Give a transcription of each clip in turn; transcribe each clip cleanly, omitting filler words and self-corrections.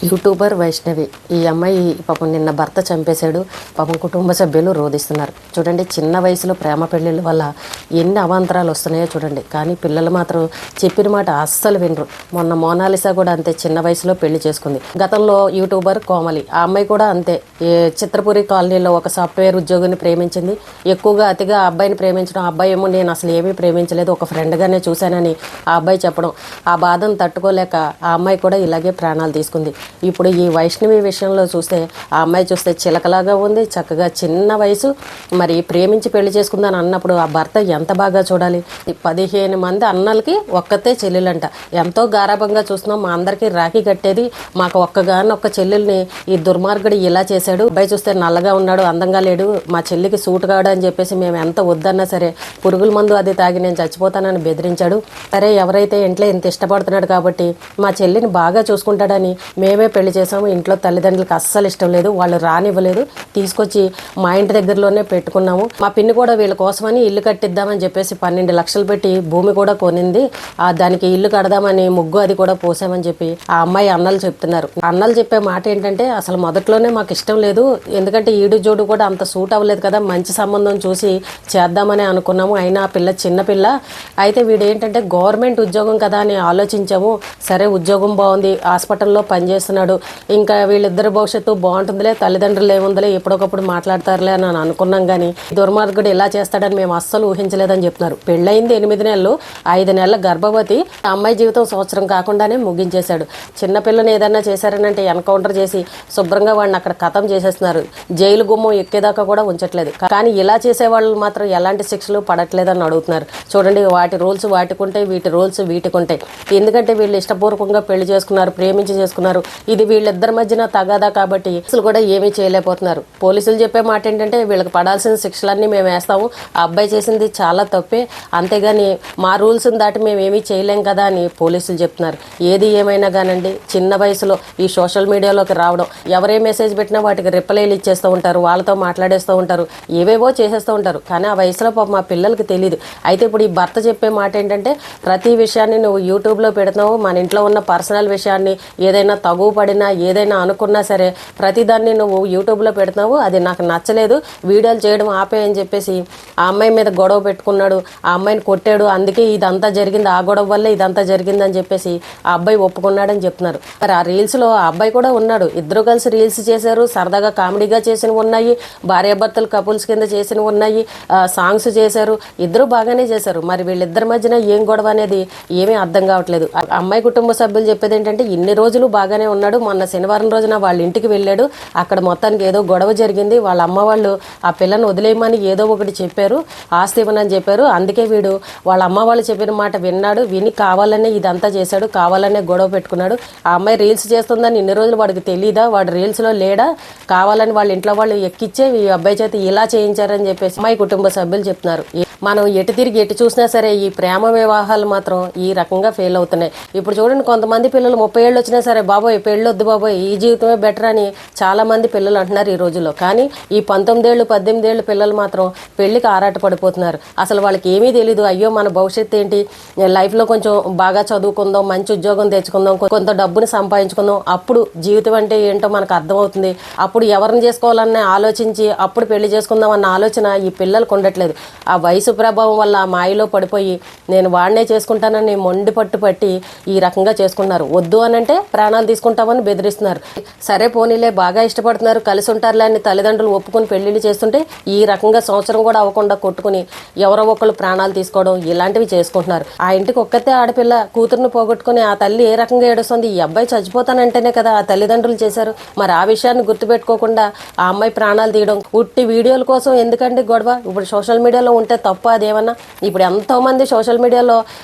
YouTuber Vaishnavi. ఈ అమ్మాయి పాపం నిన్న భర్త చంపేశాడు. పాపం కుటుంబ సభ్యులు రోధిస్తున్నారు. చూడండి, చిన్న వయసులో ప్రేమ పెళ్ళిళ్ళ వల్ల ఎన్ని అవాంతరాలు వస్తున్నాయో చూడండి. కానీ పిల్లలు మాత్రం చెప్పిన మాట అస్సలు వినరు. మొన్న మోనాలిసా కూడా అంతే, చిన్న వయసులో పెళ్లి చేసుకుంది. గతంలో యూట్యూబర్ కోమలి, ఆ అమ్మాయి కూడా అంతే. చిత్రపురి కాలనీలో ఒక సాఫ్ట్వేర్ ఉద్యోగిని ప్రేమించింది. ఎక్కువగా అతిగా ఆ అబ్బాయిని ప్రేమించడం, ఆ అబ్బాయి ఏమో నేను అసలు ఏమీ ప్రేమించలేదు, ఒక ఫ్రెండ్గానే చూశానని ఆ అబ్బాయి చెప్పడం, ఆ బాధను తట్టుకోలేక ఆ అమ్మాయి కూడా ఇలాగే ప్రాణాలు తీసుకుంది. ఇప్పుడు ఈ వైష్ణవి విషయంలో చూస్తే ఆ అమ్మాయి చూస్తే చిలకలాగా ఉంది, చక్కగా చిన్న వయసు, మరి ప్రేమించి పెళ్లి చేసుకుందని అన్నప్పుడు ఆ భర్త ఎంత బాగా చూడాలి. 15 మంది అన్నలకి ఒక్కతే చెల్లెలంట. ఎంతో గారాభంగా చూస్తున్నాం, మా అందరికీ రాఖీ కట్టేది, మాకు ఒక్క చెల్లెల్ని ఈ దుర్మార్గుడు ఇలా చేశాడు. అబ్బాయి చూస్తే నల్లగా ఉన్నాడు, అందంగా లేడు, మా చెల్లికి సూట్ కాడు అని చెప్పేసి మేము ఎంత వద్దన్నా సరే పురుగుల మందు అది తాగి నేను చచ్చిపోతానని బెదిరించాడు. సరే, ఎవరైతే ఇంట్లో ఇంత ఇష్టపడుతున్నాడు కాబట్టి మా చెల్లిని బాగా చూసుకుంటాడని మేమే పెళ్లి చేసాము. ఇంట్లో తల్లిదండ్రులకు అస్సలు ఇష్టం లేదు, వాళ్ళు రానివ్వలేదు, తీసుకొచ్చి మా ఇంటి దగ్గరలోనే పెట్టుకున్నాము. మా పిన్ని కూడా వీళ్ళ కోసమని ఇల్లు కట్టిద్దామని చెప్పేసి 12 లక్షలు పెట్టి భూమి కూడా కొనింది, దానికి ఇల్లు కడదామని ముగ్గు అది కూడా పోసామని చెప్పి ఆ అమ్మాయి అన్నలు చెప్తున్నారు. అన్నలు చెప్పే మాట ఏంటంటే, అసలు మొదట్లోనే మాకు ఇష్టం లేదు, ఎందుకంటే ఈడు జోడు కూడా అంత సూట్ అవ్వలేదు కదా, మంచి సంబంధం చూసి చేద్దామని అనుకున్నాము. అయినా ఆ పిల్ల చిన్నపిల్ల అయితే, వీడు ఏంటంటే గవర్నమెంట్ ఉద్యోగం కదా అని ఆలోచించాము. సరే, ఉద్యోగం బాగుంది, హాస్పిటల్లో పనిచేస్తున్నాడు, ఇంకా వీళ్ళిద్దరు భవిష్యత్తు బాగుంటుందిలే, తల్లిదండ్రులు ఏముందిలే, ఎప్పటికప్పుడు మాట్లాడతారులే అని అనుకున్నాం. కానీ దుర్మార్గుడు ఇలా చేస్తాడని మేము అస్సలు ఊహించలేదని చెప్తున్నారు. పెళ్ళయింది 8 నెలలు, 5 నెలల గర్భవతి, ఆ అమ్మాయి జీవితం సంవత్సరం కాకుండానే ముగించేశాడు. చిన్నపిల్లని ఏదన్నా చేశారనంటే ఎన్కౌంటర్ చేసి శుభ్రంగా వాడిని అక్కడ ఖతం చేసేస్తున్నారు. జైలు గుమ్మం ఎక్కేదాకా కూడా ఉంచట్లేదు. కానీ ఇలా చేసేవాళ్ళు మాత్రం ఎలాంటి శిక్షలు పడట్లేదని అడుగుతున్నారు. చూడండి, వాటి రూల్స్ వాటికుంటాయి, వీటి రూల్స్ వీటికుంటాయి. ఎందుకంటే వీళ్ళు ఇష్టపూర్వకంగా పెళ్లి చేసుకున్నారు, ప్రేమించి చేసుకున్నారు. ఇది వీళ్ళిద్దరి మధ్యన తగాదా కాబట్టి అసలు కూడా ఏమీ చేయలేకపోతున్నారు. పోలీసులు చెప్పే మాట ఏంటంటే, వీళ్ళకి పడాల్సిన శిక్షలన్నీ మేము వేస్తాము, ఆ అబ్బాయి చేసింది చాలా తప్పే, అంతేగాని మా రూల్స్ దాటి మేము ఏమీ చేయలేం కదా అని పోలీసులు చెప్తున్నారు. ఏది ఏమైనా కానండి, చిన్న వయసులో ఈ సోషల్ మీడియాలోకి రావడం, ఎవరే మెసేజ్ పెట్టినా వాటికి రిప్లైలు ఇచ్చేస్తూ ఉంటారు, వాళ్ళతో మాట్లాడేస్తూ ఉంటారు, ఏవేవో చేసేస్తూ ఉంటారు. కానీ ఆ వయసులో పాపం మా పిల్లలకి తెలియదు. అయితే ఇప్పుడు ఈ భర్త చెప్పే మాట ఏంటంటే, ప్రతి విషయాన్ని నువ్వు యూట్యూబ్లో పెడుతున్నావు, మన ఇంట్లో ఉన్న పర్సనల్ విషయాన్ని ఏదైనా తగువ పడినా ఏదైనా అనుకున్నా సరే ప్రతిదాన్ని నువ్వు యూట్యూబ్లో పెడుతున్నావు, అది నాకు నచ్చలేదు, వీడియోలు చేయడం ఆపే అని చెప్పేసి ఆ అమ్మాయి మీద గొడవ పెట్టుకున్నాడు, ఆ అమ్మాయిని కొట్టాడు, అందుకే ఇదంతా జరిగింది, ఆ గొడవ వల్ల ఇదంతా జరిగిందని చెప్పేసి ఆ అబ్బాయి ఒప్పుకున్నాడని చెప్తున్నారు. మరి ఆ రీల్స్లో ఆ అబ్బాయి కూడా ఉన్నాడు, ఇద్దరు కలిసి రీల్స్ చేశారు, సరదాగా కామెడీగా చేసినవి ఉన్నాయి, భార్యాభర్తలు కపుల్స్ కింద చేసినవి ఉన్నాయి, సాంగ్స్ చేశారు, ఇద్దరు బాగానే చేశారు. మరి వీళ్ళిద్దరి మధ్యన ఏం గొడవ అనేది ఏమీ అర్థం కావట్లేదు. అమ్మాయి కుటుంబ సభ్యులు చెప్పేది ఏంటంటే, ఇన్ని రోజులు బాగానే ఉన్నాడు, మొన్న శనివారం రోజున వాళ్ళ ఇంటికి వెళ్ళాడు, అక్కడ మొత్తానికి ఏదో గొడవ జరిగింది, వాళ్ళ అమ్మ వాళ్ళు ఆ పిల్లని వదిలేయమని ఏదో ఒకటి చెప్పారు, ఆస్తి ఇవ్వనని చెప్పారు, అందుకే వీడు వాళ్ళ అమ్మ వాళ్ళు చెప్పిన మాట విన్నాడు, విని కావాలనే ఇదంతా చేశాడు, కావాలనే గొడవ పెట్టుకున్నాడు. ఆ అమ్మాయి రీల్స్ చేస్తుందని ఇన్ని రోజులు వాడికి తెలీదా, వాడు రీల్స్లో లేడా, కావాలని వాళ్ళ ఇంట్లో వాళ్ళు ఎక్కిచ్చే ఈ అబ్బాయి చేత ఇలా చేయించారని చెప్పేసి అమ్మాయి కుటుంబ సభ్యులు చెప్తున్నారు. మనం ఎటు తిరిగి ఎటు చూసినా సరే ఈ ప్రేమ వివాహాలు మాత్రం ఈ రకంగా ఫెయిల్ అవుతున్నాయి. ఇప్పుడు చూడండి, కొంతమంది పిల్లలు 30 ఏళ్ళు వచ్చినా సరే, బాబోయ్ పెళ్ళొద్దు బాబోయ్, ఈ జీవితమే బెటర్ అని చాలా మంది పిల్లలు అంటున్నారు ఈ రోజుల్లో. కానీ ఈ 19 ఏళ్ళు 18 ఏళ్ళు పిల్లలు మాత్రం పెళ్లికి ఆరాట పడిపోతున్నారు. అసలు వాళ్ళకి ఏమీ తెలీదు, అయ్యో మన భవిష్యత్తు ఏంటి, లైఫ్లో కొంచెం బాగా చదువుకుందాం, మంచి ఉద్యోగం తెచ్చుకుందాం, కొంత డబ్బుని సంపాదించుకుందాం, అప్పుడు జీవితం అంటే ఏంటో మనకు అర్థమవుతుంది, అప్పుడు ఎవరిని చేసుకోవాలన్న ఆలోచించి అప్పుడు పెళ్లి చేసుకుందాం అన్న ఆలోచన ఈ పిల్లలకు ఉండట్లేదు. ఆ వయసు ప్రభావం వల్ల మాయలో పడిపోయి నేను వాడినే చేసుకుంటానని మొండి పట్టి ఈ రకంగా చేసుకున్నారు. వద్దు అని అంటే ప్రాణాలు తీసుకుంటామని బెదిరిస్తున్నారు. సరే పోనీలే, బాగా ఇష్టపడుతున్నారు, కలిసి ఉంటారులే అని తల్లిదండ్రులు ఒప్పుకొని పెళ్లిళ్ళు చేస్తుంటే ఈ రకంగా సంవత్సరం కూడా అవ్వకుండా కొట్టుకుని ఎవరో ఒకళ్ళు ప్రాణాలు తీసుకోవడం ఇలాంటివి చేసుకుంటున్నారు. ఆ ఇంటికి ఒక్కతే ఆడపిల్ల, కూతురుని పోగొట్టుకుని ఆ తల్లి ఏ రకంగా ఏడుస్తుంది, ఈ అబ్బాయి చచ్చిపోతానంటేనే కదా ఆ తల్లిదండ్రులు చేశారు. మరి ఆ విషయాన్ని గుర్తుపెట్టుకోకుండా ఆ అమ్మాయి ప్రాణాలు తీయడం, ఉట్టి వీడియోల కోసం ఎందుకండి గొడవ. ఇప్పుడు సోషల్ మీడియాలో ఉంటే తప్ప అదేమన్నా? ఇప్పుడు ఎంతోమంది సోషల్ మీడియాలో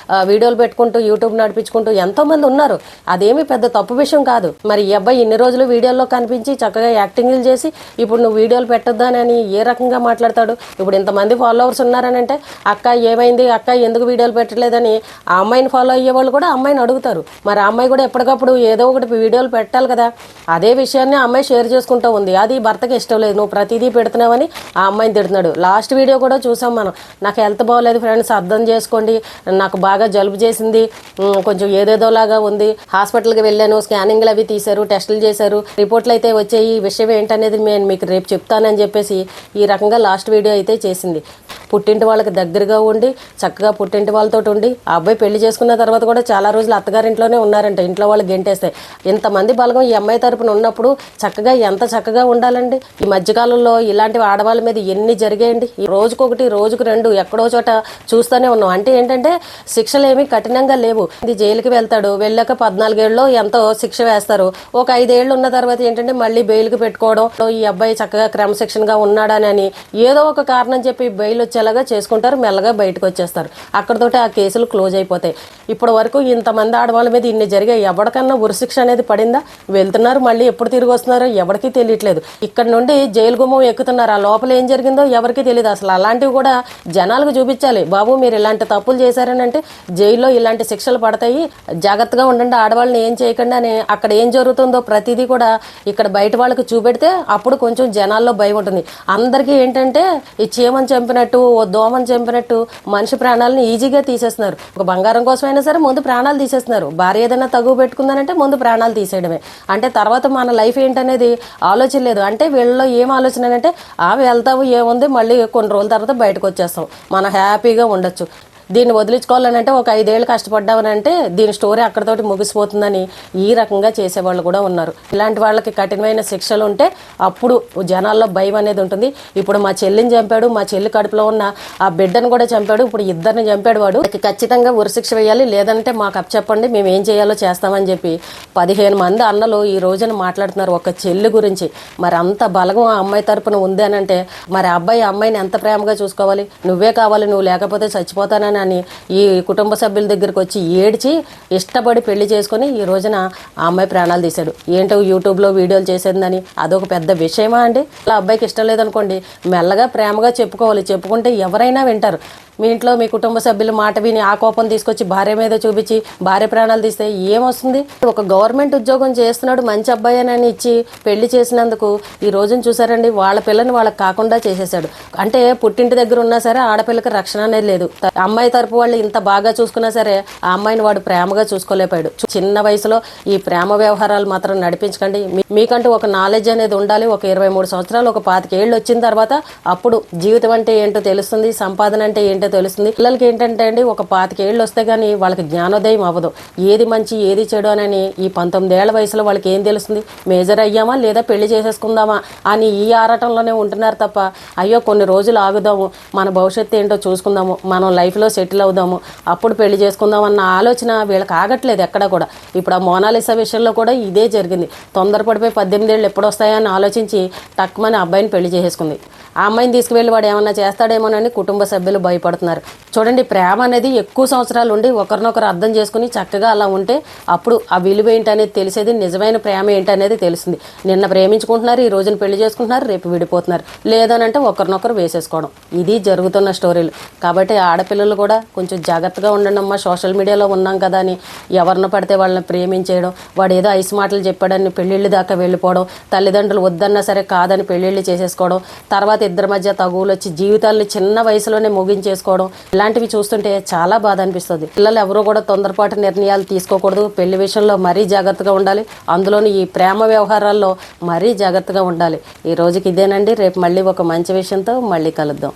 వీడియోలు పెట్టుకుంటూ యూట్యూబ్ నడిపించుకుంటూ ఎంతోమంది ఉన్నారు, అదేమి పెద్ద తప్పు విషయం కాదు. మరి ఈ అబ్బాయి ఇన్ని రోజులు వీడియోల్లో కనిపించి చక్కగా యాక్టింగ్లు చేసి ఇప్పుడు నువ్వు వీడియోలు పెట్టొద్దానని ఏ రకంగా మాట్లాడతాడు? ఇప్పుడు ఇంతమంది ఫాలోవర్స్ ఉన్నారని అంటే, అక్క ఏమైంది, అక్క ఎందుకు వీడియోలు పెట్టలేదని ఆ అమ్మాయిని ఫాలో అయ్యే వాళ్ళు కూడా అమ్మాయిని అడుగుతారు. మరి ఆ అమ్మాయి కూడా ఎప్పటికప్పుడు ఏదో ఒకటి వీడియోలు పెట్టాలి కదా. అదే విషయాన్ని ఆ అమ్మాయి షేర్ చేసుకుంటూ ఉంది, అది భర్తకి ఇష్టం లేదు, నువ్వు ప్రతిదీ పెడుతున్నావని ఆ అమ్మాయిని తిడుతున్నాడు. లాస్ట్ వీడియో కూడా చూసాం మనం, నాకు హెల్త్ బాగోలేదు ఫ్రెండ్స్, అర్థం చేసుకోండి, నాకు బాగా జలుబు చేసింది, కొంచెం ఏదేదోలాగా ఉంది, హాస్పిటల్కి వెళ్ళాను, స్కానింగ్ స్కానింగ్లు అవి తీశారు, టెస్టులు చేశారు, రిపోర్ట్లు అయితే వచ్చాయి. ఈ విషయం ఏంటనేది నేను మీకు రేపు చెప్తానని చెప్పేసి ఈ రకంగా లాస్ట్ వీడియో అయితే చేసింది. పుట్టింటి వాళ్ళకి దగ్గరగా ఉండి చక్కగా పుట్టింటి వాళ్ళతో ఉండి ఆ అబ్బాయి పెళ్లి చేసుకున్న తర్వాత కూడా చాలా రోజులు అత్తగారింట్లోనే ఉన్నారంట. ఇంట్లో వాళ్ళు గెంటేస్తాయి. ఇంతమంది బలగం ఈ అమ్మాయి తరపున ఉన్నప్పుడు చక్కగా ఎంత చక్కగా ఉండాలండి. ఈ మధ్యకాలంలో ఇలాంటివి ఆడవాళ్ళ మీద ఎన్ని జరిగాయండి. రోజుకొకటి రోజుకు రెండు ఎక్కడో చోట చూస్తూనే ఉన్నాం. అంటే ఏంటంటే శిక్షలు ఏమీ కఠినంగా లేవు. ఇది జైలుకి వెళ్తాడు, వెళ్ళాక 14 ఏళ్ళలో ఎంతో శిక్ష వేస్తారు. ఒక 5 ఏళ్ళు ఉన్న తర్వాత ఏంటంటే మళ్ళీ బెయిల్కి పెట్టుకోవడం, ఈ అబ్బాయి చక్కగా క్రమశిక్షణగా ఉన్నాడని ఏదో ఒక కారణం చెప్పి బెయిల్ వచ్చేలాగా చేసుకుంటారు, మెల్లగా బయటకు వచ్చేస్తారు. అక్కడతోటి ఆ కేసులు క్లోజ్ అయిపోతాయి. ఇప్పటి వరకు ఇంతమంది ఆడవాళ్ళ మీద ఇన్ని జరిగాయి. ఎవరికన్నా ఉరిశిక్ష అనేది పడిందా? వెళ్తున్నారు, మళ్ళీ ఎప్పుడు తిరిగి వస్తున్నారో ఎవరికీ తెలియట్లేదు. ఇక్కడ నుండి జైలు గుమ్మం ఎక్కుతున్నారు. ఆ లోపల ఏం జరిగిందో ఎవరికీ తెలియదు. అసలు అలాంటివి కూడా జనాలకు చూపించాలి. బాబు మీరు ఇలాంటి తప్పులు చేశారని అంటే జైల్లో ఇలాంటి శిక్షలు పడతాయి, జాగ్రత్తగా ఉండండి, ఆడవాళ్ళని ఏం చేయకుండా అని అక్కడ ఏం జరుగుతుందో ప్రతిదీ కూడా ఇక్కడ బయట వాళ్ళకి చూపెడితే అప్పుడు కొంచెం జనాల్లో భయం ఉంటుంది. అందరికీ ఏంటంటే ఈ చీమని చంపినట్టు, ఓ దోమని చంపినట్టు మనిషి ప్రాణాలను ఈజీగా తీసేస్తున్నారు. ఒక బంగారం కోసమైనా సరే ముందు ప్రాణాలు తీసేస్తున్నారు. భార్య ఏదైనా తగువ పెట్టుకుందనంటే ముందు ప్రాణాలు తీసేయడమే. అంటే తర్వాత మన లైఫ్ ఏంటనేది ఆలోచన లేదు. అంటే వీళ్ళలో ఏం ఆలోచన అంటే వెళ్తావు ఏముంది, మళ్ళీ కొన్ని రోజుల తర్వాత బయటకు వచ్చేస్తాం, మనం హ్యాపీగా ఉండొచ్చు. దీన్ని వదిలించుకోవాలని అంటే ఒక 5 ఏళ్ళు కష్టపడ్డామని అంటే దీని స్టోరీ అక్కడతోటి ముగిసిపోతుందని ఈ రకంగా చేసేవాళ్ళు కూడా ఉన్నారు. ఇలాంటి వాళ్ళకి కఠినమైన శిక్షలు ఉంటే అప్పుడు జనాల్లో భయం అనేది ఉంటుంది. ఇప్పుడు మా చెల్లిని చంపాడు, మా చెల్లి కడుపులో ఉన్న ఆ బిడ్డను కూడా చంపాడు, ఇప్పుడు ఇద్దరిని చంపాడు. వాడు ఖచ్చితంగా ఉరిశిక్ష వేయాలి, లేదంటే మాకు అప్పచెప్పండి, మేము ఏం చేయాలో చేస్తామని చెప్పి 15 మంది అన్నలు ఈ రోజున మాట్లాడుతున్నారు ఒక చెల్లి గురించి. మరి అంత బలగం ఆ అమ్మాయి తరపున ఉంది అని అంటే మరి అబ్బాయి అమ్మాయిని ఎంత ప్రేమగా చూసుకోవాలి. నువ్వే కావాలి, నువ్వు లేకపోతే చచ్చిపోతానని అని ఈ కుటుంబ సభ్యుల దగ్గరికి వచ్చి ఏడ్చి ఇష్టపడి పెళ్లి చేసుకుని ఈ రోజున ఆ అమ్మాయి ప్రాణాలు తీశాడు. ఏంటో యూట్యూబ్లో వీడియోలు చేసేదని అదొక పెద్ద విషయమా అండి? అలా అబ్బాయికి ఇష్టం లేదనుకోండి, మెల్లగా ప్రేమగా చెప్పుకోవాలి. చెప్పుకుంటే ఎవరైనా వింటారు. మీ ఇంట్లో మీ కుటుంబ సభ్యులు మాట విని ఆ కోపం తీసుకొచ్చి భార్య మీద చూపించి భార్య ప్రాణాలు తీస్తే ఏమొస్తుంది? ఒక గవర్నమెంట్ ఉద్యోగం చేస్తున్నాడు, మంచి అబ్బాయి అని ఇచ్చి పెళ్లి చేసినందుకు ఈ రోజున చూసారండి వాళ్ళ పిల్లని వాళ్ళకి కాకుండా చేసేసాడు. అంటే పుట్టింటి దగ్గర ఉన్నా సరే ఆడపిల్లకి రక్షణ అనేది లేదు. అమ్మాయి తరపు వాళ్ళు ఇంత బాగా చూసుకున్నా సరే ఆ అమ్మాయిని వాడు ప్రేమగా చూసుకోలేపాడు. చిన్న వయసులో ఈ ప్రేమ వ్యవహారాలు మాత్రం నడిపించకండి. మీకంటూ ఒక నాలెడ్జ్ అనేది ఉండాలి. ఒక 23 సంవత్సరాలు, ఒక 25 ఏళ్ళు వచ్చిన తర్వాత అప్పుడు జీవితం అంటే ఏంటో తెలుస్తుంది, సంపాదన అంటే ఏంటో తెలుస్తుంది. పిల్లలకి ఏంటంటే అండి ఒక 25 ఏళ్ళు వస్తే గానీ వాళ్ళకి జ్ఞానోదయం అవ్వదు. ఏది మంచి ఏది చెడు అని ఈ 19 ఏళ్ల వయసులో వాళ్ళకి ఏం తెలుస్తుంది? మేజర్ అయ్యామా లేదా పెళ్లి చేసేసుకుందామా అని ఈ ఆరాటంలోనే ఉంటున్నారు తప్ప అయ్యో కొన్ని రోజులు ఆగుదాము, మన భవిష్యత్తు ఏంటో చూసుకుందాము, మనం లైఫ్లో సెటిల్ అవుదాము, అప్పుడు పెళ్లి చేసుకుందాం అన్న ఆలోచన వీళ్ళకి ఆగట్లేదు ఎక్కడ కూడా. ఇప్పుడు ఆ మోనాలిసా విషయంలో కూడా ఇదే జరిగింది. తొందరపడిపోయి 18 ఏళ్ళు ఎప్పుడు వస్తాయని ఆలోచించి టక్మని అబ్బాయిని పెళ్లి చేసేసుకుంది. ఆ అమ్మాయిని తీసుకువెళ్ళి వాడు ఏమన్నా చేస్తాడేమోనని కుటుంబ సభ్యులు భయపడుతున్నారు. చూడండి, ప్రేమ అనేది ఎక్కువ సంవత్సరాలు ఉండి ఒకరినొకరు అర్థం చేసుకుని చక్కగా అలా ఉంటే అప్పుడు ఆ విలువ ఏంటనేది తెలిసేది, నిజమైన ప్రేమ ఏంటనేది తెలుస్తుంది. నిన్న ప్రేమించుకుంటున్నారు, ఈ రోజున పెళ్లి చేసుకుంటున్నారు, రేపు విడిపోతున్నారు. లేదనంటే ఒకరినొకరు వేసేసుకోవడం. ఇది జరుగుతున్న స్టోరీలు. కాబట్టి ఆడపిల్లలు కూడా కొంచెం జాగ్రత్తగా ఉండండి అమ్మా. సోషల్ మీడియాలో ఉన్నాం కదా అని ఎవరిని పడితే వాళ్ళని ప్రేమించేయడం, వాడు ఏదో ఐసు మాటలు చెప్పాడని పెళ్ళిళ్ళు దాకా వెళ్ళిపోవడం, తల్లిదండ్రులు వద్దన్నా సరే కాదని పెళ్ళిళ్ళు చేసేసుకోవడం, తర్వాత ఇద్దరి మధ్య తగువులు వచ్చి జీవితాన్ని చిన్న వయసులోనే ముగించేసుకోవడం, ఇలాంటివి చూస్తుంటే చాలా బాధ అనిపిస్తుంది. పిల్లలు ఎవరూ కూడా తొందరపాటు నిర్ణయాలు తీసుకోకూడదు. పెళ్లి విషయంలో మరీ జాగ్రత్తగా ఉండాలి. అందులోని ఈ ప్రేమ వ్యవహారాల్లో మరీ జాగ్రత్తగా ఉండాలి. ఈ రోజుకి ఇదేనండి. రేపు మళ్ళీ ఒక మంచి విషయంతో మళ్ళీ కలుద్దాం.